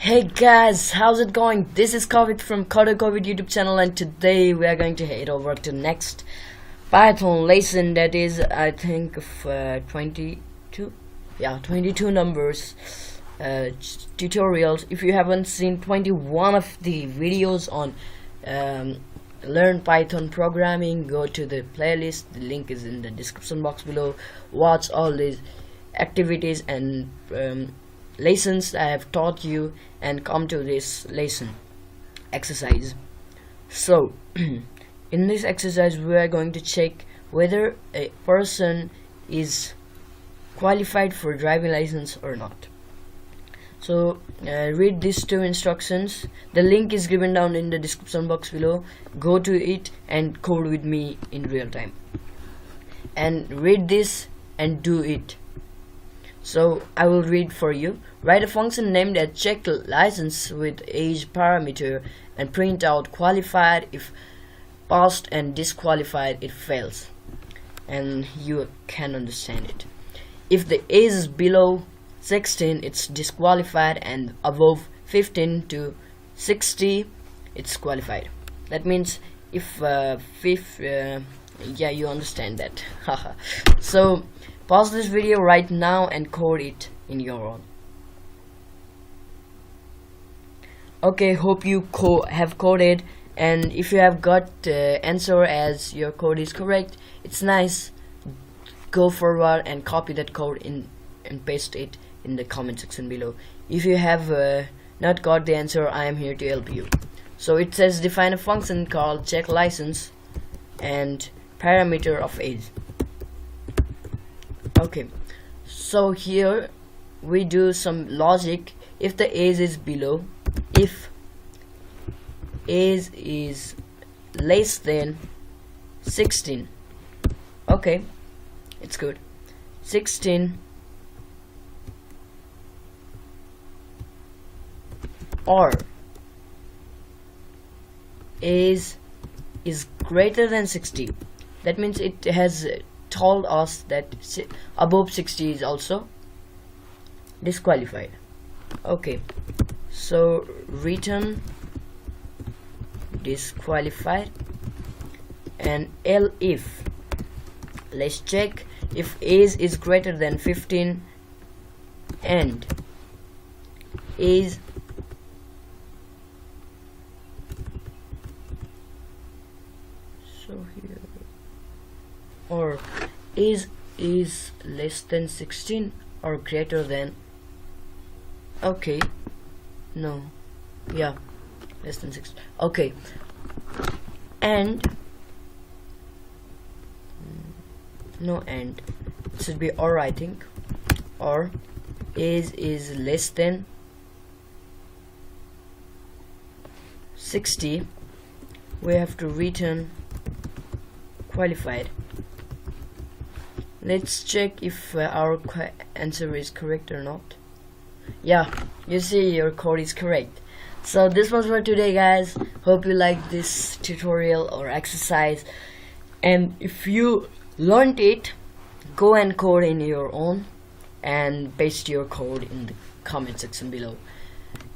Hey guys, how's it going? This is Kovid from Kovid YouTube channel, and today we are going to head over to next Python lesson, that is I think of 22 numbers tutorials. If you haven't seen 21 of the videos on learn Python programming, go to the playlist. The link is in the description box below. Watch all these activities and lessons I have taught you and come to this lesson exercise. So in this exercise we are going to check whether a person is qualified for driving license or not. So read these two instructions. The link is given down in the description box below. Go to it and code with me in real time and read this and do it. So I will read for you. Write a function named as check license with age parameter and print out qualified if passed and disqualified if fails, and you can understand it. If the age is below 16 it's disqualified, and above 15 to 60 it's qualified. That means if yeah, you understand that. So pause this video right now and code it in your own. Okay, hope you have coded, and if you have got answer as your code is correct, it's nice. Go forward and copy that code in and paste it in the comment section below. If you have not got the answer, I am here to help you. So it says define a function called check license and parameter of age. Okay, so here we do some logic. If the age is below, if age is less than 16, okay, it's good. 16 or age is greater than 60, that means it has told us that above 60 is also disqualified. Okay, so return disqualified. And if let's check if age is greater than 15 and age here or age is less than 16 or greater than, okay, no, yeah, less than 16, okay, and no, and it should be or, I think, or age is less than 60, we have to return qualified. Let's check if our answer is correct or not. Yeah, you see your code is correct. So this was for today, guys. Hope you like this tutorial or exercise, and if you learned it, go and code in your own and paste your code in the comment section below,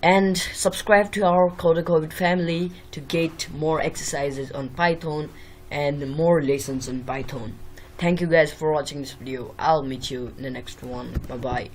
and subscribe to our Kovid family to get more exercises on Python and more lessons on Python. Thank you guys for watching this video. I'll meet you in the next one. Bye bye.